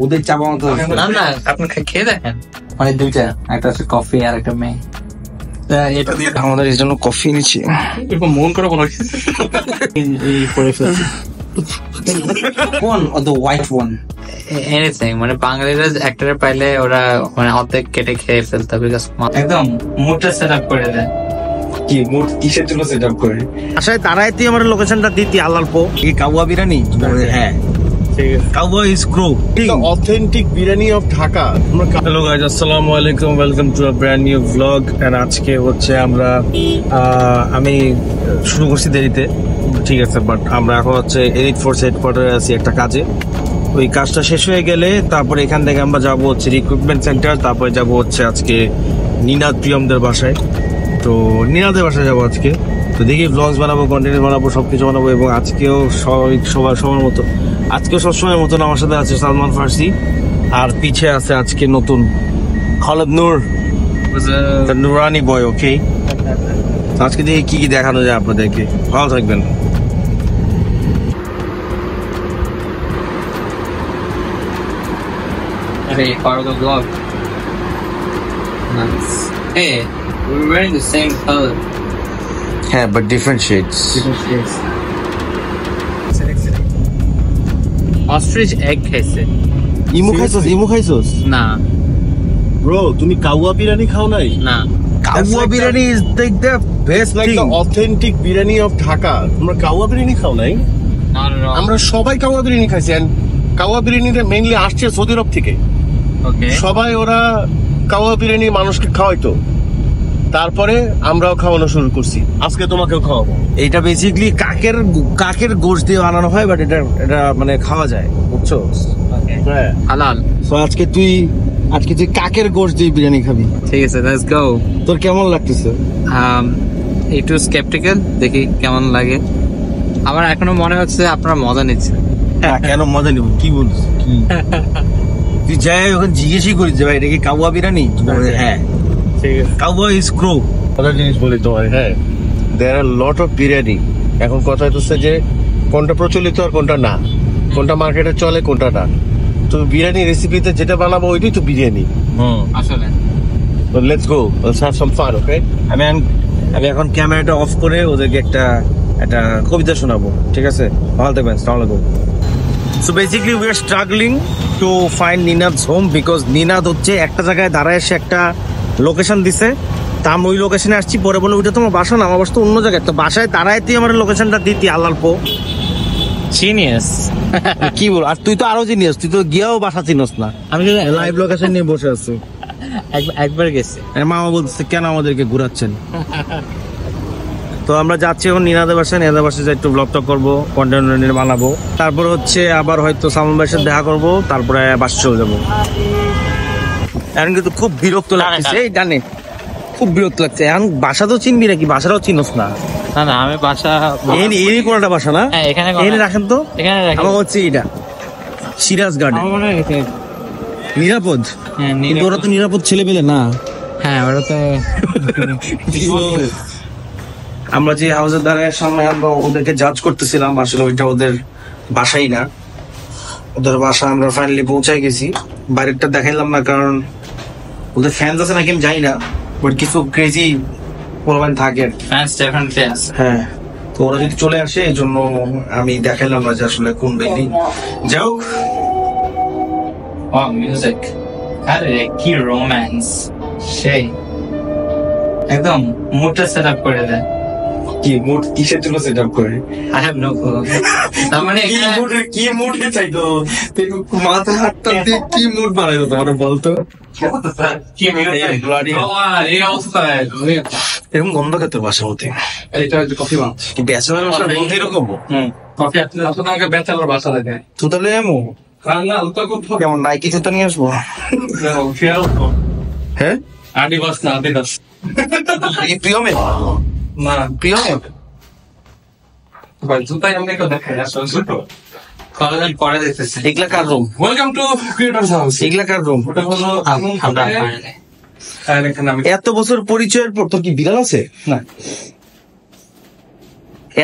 ওদের চাপা মতো না না, আপনি খেয়ে দেখেন। মানে দুইটা, একটা হচ্ছে কফি আর একটা মেয়ে। এটা দিয়ে আমাদের এই জন্য কফি নিচ্ছি। এরকম মন করে বলো এই করে ফেলছি। কোন দ্য হোয়াইট ওয়ান? এনিথিং, মানে বাঙালিরা একটা পাইলে ওরা মানে অর্ধেক কেটে খেয়ে ফেলতে, বিকজ একদম মুডটা সেট আপ করে দেয়। কি মুড কিসের জন্য সেট আপ করে? আচ্ছা তারাই তুই আমার লোকেশনটা দিতি আল্লাহর এই কাউয়া বিরিয়ানি। হ্যাঁ কাউয়া is crow authentic biryani of Dhaka. Hello guys, আসসালামু আলাইকুম, welcome to a brand new vlog. And আজকে হচ্ছে আমরা আমি শুরু করছি দেরিতে, ঠিক আছে, বাট আমরা এখন হচ্ছে এডিট ফোর্স হেডকোয়ার্টারে আছি একটা কাজে। ওই কাজটা শেষ হয়ে গেলে তারপরে এখান থেকে আমরা যাবো হচ্ছে রিক্রুটমেন্ট সেন্টার, তারপরে যাবো হচ্ছে আজকে নিনাদ প্রিয়মদের বাসায়। তো নিনাদের বাসায় যাবো আজকে। তো দেখি ব্লগস বানাবো, কন্টেন্ট বানাবো, সবকিছু বানাবো। এবং আজকেও সবার মতো আজকেও সবসময়ের মতন আমার সাথে আছে সালমান ফার্সি, আর পিছে আছে আজকে নতুন খালেদ নূর, নুরানি বয়। ওকে, আজকে দেখি কি কি দেখানো যায় আপনাদেরকে। ভালো থাকবেন। Hey, part of the vlog. Nice. Hey, we're wearing the same color. হ্যাঁ, but different shades. Ostrich egg খাইছে। ইমু খাইছোস? না ব্রো, তুমি কাউয়া বিরিয়ানি খাও নাই? না, কাউয়া biryani is like the best like thing. The authentic biryani of Dhaka. তোমরা কাউয়া বিরিয়ানি খাও নাই? আমরা সবাই কাউয়া বিরিয়ানি খাইছি। এন্ড কাউয়া বিরিয়ানিটা মেইনলি আসছে সৌদি আরব থেকে। ওকে, সবাই ওরা কাওয়া বিরিয়ানি মানুষকে খাওয়াইতো, তারপরে আমরাও খাওয়ানো শুরু করছি। আজকে তোমাকেও খাওয়াবো। এটা বেসিক্যালি কাকের গোশত দিয়ে বানানো হয়, বাট এটা মানে খাওয়া যায়, বুঝছো? হ্যাঁ, হালাল। তো আজকে তুই কাকের গোশত দিয়ে বিরিয়ানি খাবি। ঠিক আছে, লেটস গো। তোর কেমন লাগতেছে? একটু স্কেপটিক্যাল, দেখি কেমন লাগে। আমার এখনো মনে হচ্ছে আপনারা মজা নিচ্ছেন। হ্যাঁ, কেন মজা নিব? কি বলছিস? কি তুই যাই ওখানে জিজ্ঞেসই করিস যে ভাই এটা কি কাউয়া বিরিয়ানি? হ্যাঁ, ঠিক আছে। কাউয়া ইজ ক্রো। একটা জিনিস বলি তোমার, হ্যাঁ, দেয়ার আর লট অফ বিরিয়ানি। এখন কথা হচ্ছে যে কোনটা প্রচলিত আর কোনটা না, কোনটা মার্কেটে চলে কোনটা না। তো বিরিয়ানি রেসিপিতে যেটা বানাবো ওইটাই তো বিরিয়ানি। আসলে তো let's go, let's have some fun. Okay, আমি এখন ক্যামেরাটা অফ করে ওদেরকে একটা কবিতা শোনাবো, ঠিক আছে? ভালো থাকবেন। আসসালামু আলাইকুম। So basically we are struggling to find Ninad's home because Ninad হচ্ছে একটা জায়গায় দাঁড়ায় এসে একটা লোকেশন দিছে। তা আমি ওই লোকেশনে আসছি, পরে বলে ওইটা তোমার বাসা না, আমার বাসা তো অন্য জায়গায়। তো বাসায় দাঁড়ায় তুই আমার লোকেশনটা দিতি আল্লাহর পো। জিনিয়াস। কি বল, আর তুই তো আরো জিনিস, তুই তো গিয়েও বাসা চিনস না। আমি লাইভ লোকেশন নিয়ে বসে আছি। একবার গেছি। মামা বলতেছে কেন আমাদেরকে ঘুরাচ্ছেন। তো আমরা যাচ্ছি এখন নিনাদের বাসায়। নিনাদের বাসায় যাই একটু ব্লগ টক করবো, কন্টেন্ট বানাবো, তারপর হচ্ছে আবার হয়তো সালমান ভাইয়ের সাথে দেখা করবো, তারপরে বাসা চলে যাবো। এখন কিন্তু খুব বিরক্ত লাগছে, এই জানে খুব বিরক্ত লাগছে। এখন বাসা তো চিনবি নাকি? বাসাটাও চিনস না। না না, আমি বাসা এই কোনটা বাসা না? হ্যাঁ, এখানে রাখেন তো। এখানে আমার হচ্ছে এটা সিরাজ গার্ডেন। নিরাপদ? হ্যাঁ, কিন্তু ওরা তো নিরাপদ ছেলে পেলে না। হ্যাঁ, ওরা তো আমরা যে হাউসের দ্বারার সামনে আমরা ওদেরকে জাজ করতেছিলাম, আসলে ওইটা ওদের বাসাই না। ওদের বাসা আমরা ফাইনালি পৌঁছায় গেছি। বাইরেটা দেখাইলাম না, কারণ ওদের ফ্যান্স আছে নাকি আমি জানি না, বাট কিছু ক্রেজি পোলাপান থাকে। ফ্যান্স ডেফিনেটলি আছে। হ্যাঁ, তো ওরা যদি চলে আসে এই জন্য আমি দেখাইলাম না যে আসলে কোন বিল্ডিং। যাই হোক, মিউজিক, আরে কি রোম্যান্স, সেই একদম মুডটা সেট আপ করে দেয়। কি মুড কিসের জন্য সেট আপ করে? I have no clue. তার মানে কি মুড চাইতো? মাথা হাতটা দিয়ে কি মুড বানাইতো তোমার বলতো? কি মিউজিক, এই অবস্থায় এরকম গন্ধ খেতে বাসার মধ্যে। এটা হচ্ছে কফি বাস। কি ব্যাচেলর বাসার গন্ধ এরকম? কফি আপনাকে ব্যাচেলর বাসা লাগে। তো তাহলে এমন কেমন নাইকি জুতা নিয়ে আসবো? হ্যাঁ, আদিবাস না আদিবাস এই প্রিয়মে না প্রিয়মে জুতাই আমি দেখাই আসলে জুতো কলেজ পরে দেখতেছি। এগুলা কার room? Welcome to creators house. এগুলা কার রুম? ওটা হলো আমরা এখানে আমি এত বছর পরিচয়ের পর তোর কি বিড়াল আছে? না,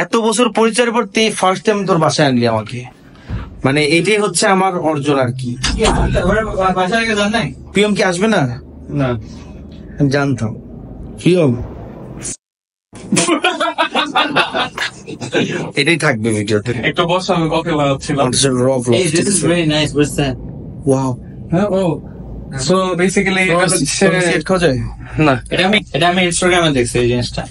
এত বছর পরিচয়ের পর তুই ফার্স্ট টাইম তোর বাসায় আনলি আমাকে। মানে এটাই হচ্ছে আমার অর্জন আর কি। বাসায় গিয়ে জান নাই? প্রিয়ম কি আসবে না? না আমি জানতাম প্রিয়ম এটাই থাকবে ভিডিওতে। একটু বসো, আমি কফি বানাচ্ছিলাম। র blog. Hey, this is very nice. What's that? Wow. হ্যাঁ, ও সো বেসিক্যালি সেট খাওয়া যায় না? এটা আমি ইনস্টাগ্রামে দেখছি এই জিনিসটা।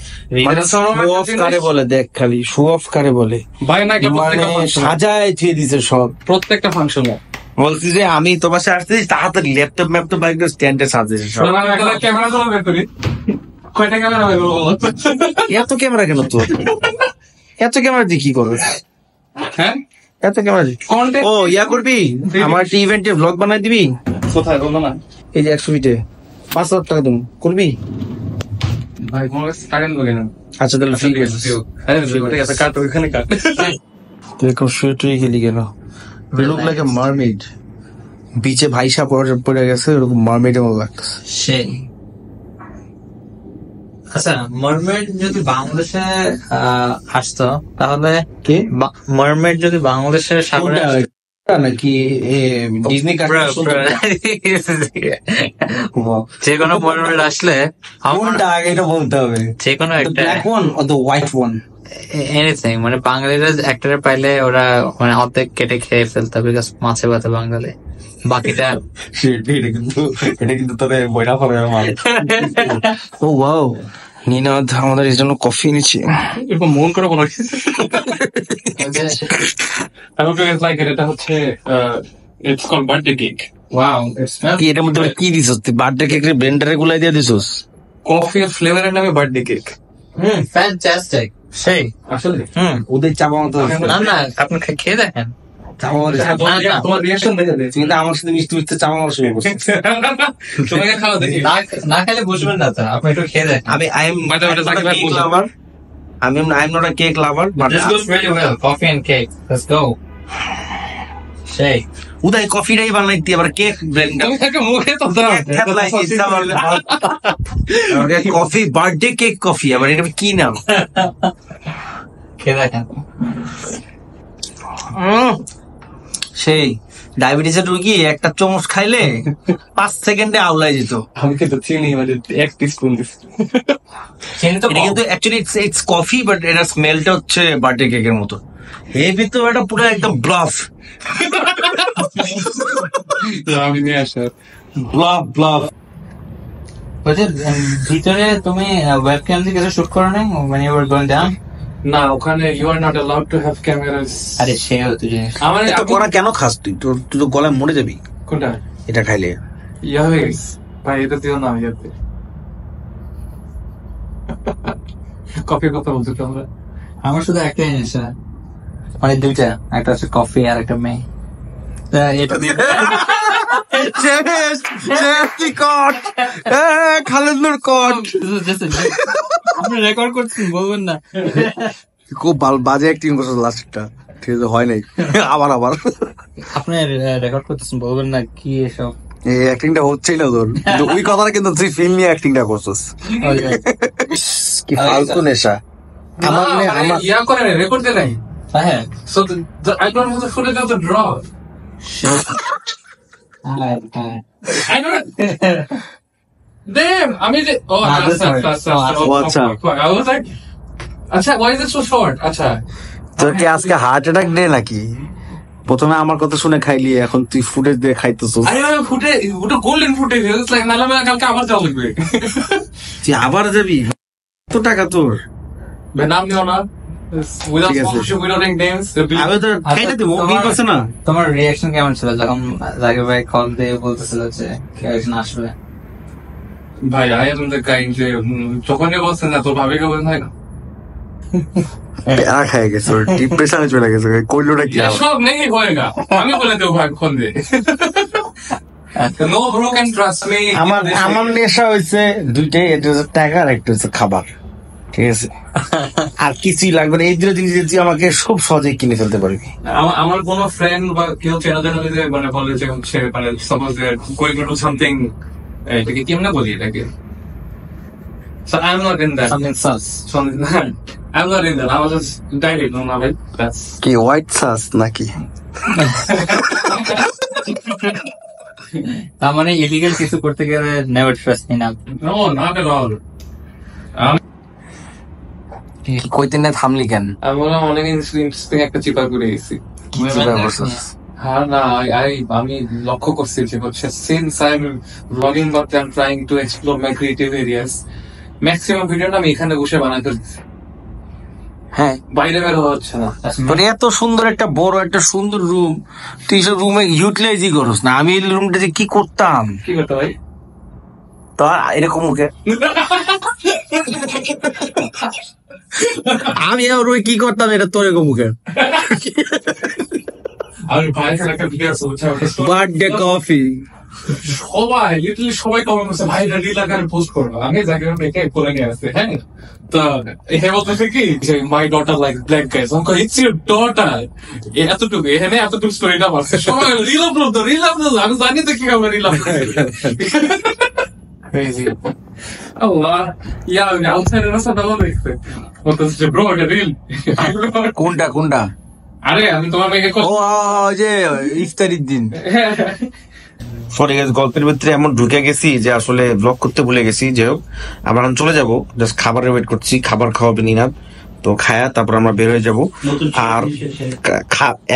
মানে শো অফ কারে বলে, দেখ খালি শো অফ কারে বলে। ভাই না, মানে সাজায় দিয়ে দিছে সব। প্রত্যেকটা ফাংশনে বলছি যে আমি তোমার সাথে আসতেছি, তাড়াতাড়ি ল্যাপটপ ম্যাপটপ একদম স্ট্যান্ডে সাজিয়েছে সব। ক্যামেরা তো বের করি। কয়টা ক্যামেরা বের করবো? এত ক্যামেরা কেন তোর? এত ক্যামেরা দিয়ে কি করবে? হ্যাঁ, এত ক্যামেরা দিয়ে কন্টেন্ট। ও ইয়া করবি, আমার একটা ইভেন্টের ব্লগ বানাই দিবি। কোথায় বলো না? এই যে 100 ফিটে 5,000 টাকা দেবো, করবি? ভাই কোনো টাকা নেবো কেন? আচ্ছা তাহলে ঠিক আছে। ঠিক আছে, কাট ওইখানে কাট। এরকম শুয়ে টুয়ে গেলি কেন? Look like a mermaid. বিচে ভাইসা পড়ে গেছে, এরকম মারমেডের মতো লাগতেছে। সেই। আচ্ছা, মারমেড যদি বাংলাদেশে আসতো তাহলে কি মারমেড যদি বাংলাদেশের সাগরে নাকি ডিজনি যে কোনো মারমেড আসলে কোনটা আগে এটা বলতে হবে? যে কোনো একটা black one or the white one? Anything, মানে বাঙালিরা অ্যাক্টরে পাইলে ওরা মানে অর্ধেক কেটে খেয়ে ফেলতো, বিকজ মাছে ভাতে বাঙালি, বাকিটা এটা কিন্তু তোরে বইটা হবে আমার। ও ওয়াও, নিনাদ আমাদের এই জন্য কফি এনেছি। এরকম মন করে বলো। I hope you guys like it. এটা হচ্ছে it's called birthday cake. Wow, কি এটার মধ্যে কি দিছস তুই? বার্থডে কেকের ব্লেন্ডারে গুলাই দিয়ে দিছস? কফি এর ফ্লেভারের নামে বার্থডে কেক। ফ্যান্টাস্টিক, সেই। আসলে ওদের চাপা মতো না না, আপনি খেয়ে দেখেন। চাপা মতো তোমার রিয়াকশন দেখে দে। কিন্তু আমার সাথে মিষ্টি মিষ্টি চাপা মতো শুরু করছিস। তোমাকে খাওয়া দেখি। না খেলে বুঝবেন না তো, আপনি একটু খেয়ে দেখেন। আমি I am But it is like that cake lover. I am not a cake lover, but This goes really well. Coffee and cake. Let's go. সেই। উদয় কফিটাই বানাইতে আবার কেক ব্লেন্ডার। তুমি একটা মুখে তো দাও। কফি বার্থডে কেক কফি, আবার এটা কি নাম? খেয়ে দেখেন। সেই ডায়াবেটিসের রোগী একটা চামচ খাইলে 5 সেকেন্ডে আউলাই যেত। আমি কিন্তু চিনি মানে 1 টিস্পুন দিছি। চিনি তো এটা কিন্তু অ্যাকচুয়ালি ইটস কফি, বাট এটা স্মেলটা হচ্ছে বার্থডে কেকের মতো। এর ভিতরে এটা পুরো একদম ব্লাফ আমি নিয়ে আসি। ব্লাফ। বলছে ভিতরে তুমি ওয়েবক্যাম দিয়ে কিছু শুট করো নাই when you were going down? না, ওখানে you are not allowed to have cameras. আরে সেও তো জিনিস। আমার এটা করা কেন খাস তুই? তুই তো গলায় মরে যাবি কোনটা? এটা খাইলে। ইয়া হয়ে গেছে ভাই, এটা দিও না ইয়াতে। কফি কথা বলছো তোমরা? আমার শুধু একটা জিনিস, মানে দুইটা, একটা হচ্ছে কফি আর একটা মেয়ে। এটা দিয়ে খালেদ নূর কট। আপনি রেকর্ড করছেন, বলবেন না। খুব বাজে অ্যাক্টিং করছো লাস্টটা, ঠিক আছে? হয় নাই। আবার আপনি রেকর্ড করতেছেন, বলবেন না কি এসব। এই অ্যাক্টিংটা হচ্ছেই না তোর, কিন্তু ওই কথাটা কিন্তু তুই ফিল্ম নিয়ে অ্যাক্টিংটা করছিস। কি ফালতু নেশা। আমার ইয়া করে রেকর্ড দে নাই। হ্যাঁ, So I don't have the footage of the draw. I don't. Damn, I mean, that's. আচ্ছা। I was like, acha, why is it so short? Acha. তোর কি আজকে হার্ট অ্যাটাক দে নাকি? প্রথমে আমার কথা শুনে খাইলি, এখন তুই ফুটেজ দিয়ে খাইতেছিস। আরে ওটা গোল্ডেন ফুটেজ, it's like নালে কালকে আবার যাওয়া লাগবে। তুই আবার যাবি? কত টাকা তোর? নাম নিও না। Without ঠিক আছে। sponsorship, without names. আমি তো খাইতে দেবো, বিল করছে না। তোমার রিয়াকশন কেমন ছিল যখন জাকির ভাই কল দিয়ে বলতেছিল যে কেউ একজন আসবে? ভাই, I am the guy যে যখনই বলছেন না তোর ভাবিকে বলেন হয় না। প্যারা খাই গেছে, ডিপ্রেশনে চলে গেছে। কইলোটা কি? সব নেই হয়েগা, আমি বলে দেবো ভাই ফোন দিয়ে। No bro can trust me. আমার নেশা হয়েছে দুইটাই, একটা হচ্ছে টাকা আর একটা হচ্ছে খাবার, ঠিক আছে? আর কিছুই লাগবে না। এই দুটো জিনিস তুই আমাকে খুব সহজে কিনে ফেলতে পারবি। আমার কোন ফ্রেন্ড বা কেউ চেনা জানা যে মানে বলে যে হচ্ছে মানে suppose going to do something, এটাকে কেমনে বলি এটাকে? So I'm not in that. Something sus. I'm not in that. I was just direct. No, no, that's. কি হোয়াইট সাস নাকি? তার মানে ইলিগাল কিছু করতে গেলে নেভার ট্রাস্ট মি না। No not at all. কইতে না থামলি কেন? আমি বললাম অনেক ইন্টারেস্টিং একটা চিপার করে গেছি। কি চিন্তা করছিস? হ্যাঁ না, আমি লক্ষ্য করছি যে হচ্ছে since I am blogging but I am trying to explore my creative areas, maximum ভিডিওটা আমি এখানে বসে বানাতে দিচ্ছি, হ্যাঁ বাইরে বের হওয়া হচ্ছে না। তোর এত সুন্দর একটা বড় একটা সুন্দর রুম, তুই সব রুমে ইউটিলাইজই করস না। আমি এই রুমটা যে কি করতাম, কি করতে ভাই? তো এরকম ওকে আমি ওর কি করতাম এটা তোর এরকম মুখে। আমি ভাইয়ের একটা ভিডিও আছে হচ্ছে বার্থডে কফি, সবাই লিটারালি সবাই কমেন্ট করছে ভাই এটা রিল আকারে পোস্ট করবো। আমি যাকে দেখে করে নিয়ে আসছে, হ্যাঁ তো হে বলতেছে কি যে my daughter like black guys, আমি কই ইটস ইউর ডটার, এতটুকু এখানে এতটুকু স্টোরিটা মারছে সবাই রিল আপলোড দাও রিল আপলোড দাও। আমি জানি তো কি হবে রিল আপলোড ক্রেজি। আল্লাহ ইয়া আউটসাইডার রাস্তা ভালো দেখছে বলতেছে ব্রো এটা রিল। কোনটা কোনটা? আরে আমি তোমার মেয়েকে ও যে ইফতারির দিন। সরি গাইস, গল্পের ভিতরে এমন ঢুকে গেছি যে আসলে ব্লগ করতে ভুলে গেছি। যাই হোক, আমরা এখন চলে যাবো, জাস্ট খাবারের ওয়েট করছি, খাবার খাওয়াবে নিনাদ, তো খায়া তারপর আমরা বের হয়ে যাবো। আর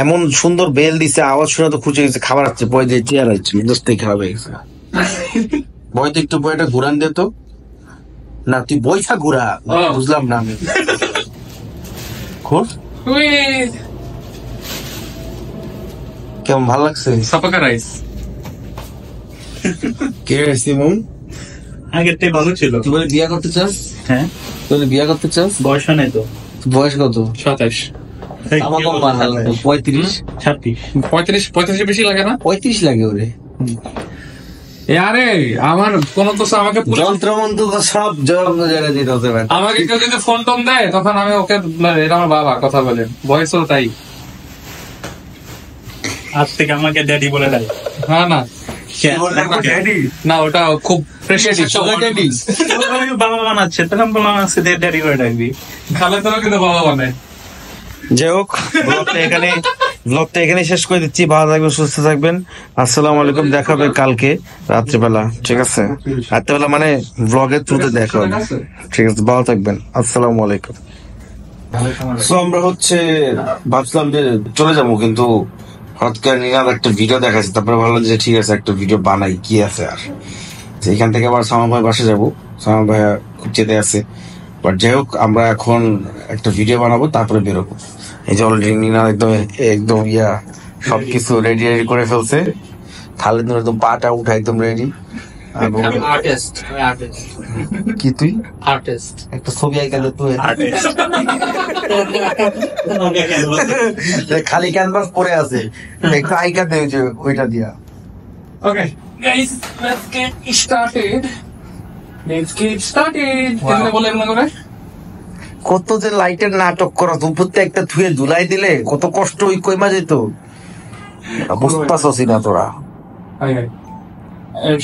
এমন সুন্দর বেল দিছে, আওয়াজ শুনে তো খুঁজে গেছে খাবার আসছে, বয় দিয়ে চেয়ার আসছে, জাস্ট দেখে হবে গেছে। বয় তো একটু বইটা ঘুরান দে তো। না তুই বইটা ঘুরা, বুঝলাম না আমি। কেমন ভালো লাগছে? সাপাকা রাইস কে সিমন আগের থেকে ভালো ছিল। তুই বলে বিয়া করতে চাস? হ্যাঁ, তুই বিয়া করতে চাস? বয়স নাই তো। বয়স কত? 27 আমার কম বানাল 35 35 বেশি লাগে না? 35 লাগে ওরে। আরে আমার কোন তো আমাকে যন্ত্রমন্ত্র তো সব জবাব জায়গা দিতে হতে পারে। আমাকে কেউ যদি ফোন টোন দেয় তখন আমি ওকে এটা আমার বাবা কথা বলেন, বয়সও তাই। আজ থেকে আমাকে ড্যাডি বলে দেয়। হ্যাঁ না না ওটা খুব বাবা বানাচ্ছে, তখন বানাচ্ছে ড্যাডি করে ডাকবি। খালে তোরা কিন্তু বাবা বানায়। যাই হোক, ব্লগটা এখানে শেষ করে দিচ্ছি। ভালো থাকবেন, সুস্থ থাকবেন। আসসালামু আলাইকুম। দেখা হবে কালকে রাত্রিবেলা, ঠিক আছে? রাত্রিবেলা মানে ব্লগের থ্রুতে দেখা হবে, ঠিক আছে? ভালো থাকবেন, আসসালামু আলাইকুম। তো আমরা হচ্ছে ভাবছিলাম যে চলে যাবো, কিন্তু হঠাৎ করে নিনাদ একটা ভিডিও দেখাচ্ছে, তারপরে ভাবলাম যে ঠিক আছে একটা ভিডিও বানাই, কি আছে আর। এখান থেকে আবার সামা ভাই বাসে যাবো, সামা ভাইয়া খুব চেতে আছে। বাট যাই হোক, আমরা এখন একটা ভিডিও বানাবো, তারপরে বেরোবো। এই যে অলরেডি নিনাদ একদম একদম সবকিছু রেডি করে ফেলছে। খালেদ একদম পাটা উঠা একদম রেডি। কি তুই আর্টিস্ট? একটা ছবি আঁকা দে তুই। খালি ক্যানভাস পড়ে আছে, একটু আইকা দে যে ওইটা দিয়া। Okay guys, let's get started. কেমনে বলে এমন করে? কত যে লাইটের নাটক করা, উপর থেকে একটা থুয়ে ঝুলাই দিলে কত কষ্ট ওই কইমা যেত, বুঝতেছস না তোরা?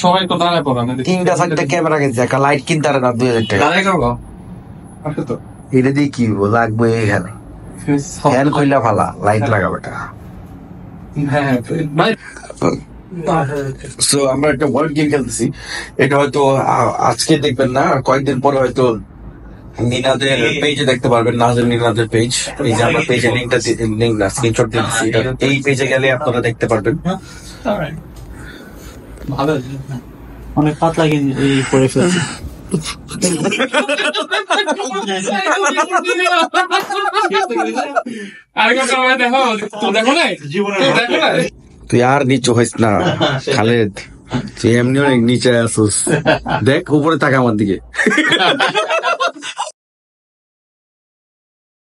সবাই তো দাঁড়ায় পড়া না, 3টা-4টা ক্যামেরা গেছে, একটা লাইট কিনতে পারে না 2000 টাকা। দাঁড়ায় করবো আচ্ছা তো এটা দিয়ে কি লাগবে? এখানে ফ্যান কইলা ফালা, লাইট লাগাবে টাকা। হ্যাঁ ভাই, সো আমরা একটা ওয়ার্ড গেম খেলতেছি, এটা হয়তো আজকে দেখবেন না, আর কয়েকদিন পরে হয়তো নিনাদের পেজে দেখতে পারবেন, নাজের নিনাদের পেজ। এই যে আমরা পেজে লিঙ্কটা স্ক্রিনশট দিচ্ছি, এই পেজে গেলে আপনারা দেখতে পারবেন। ভালো অনেক পাতলা এই করে ফেলছি। তুই আর নিচু হইস না খালেদ, তুই এমনি অনেক নিচে আসুস। দেখ উপরে তাকা আমার দিকে।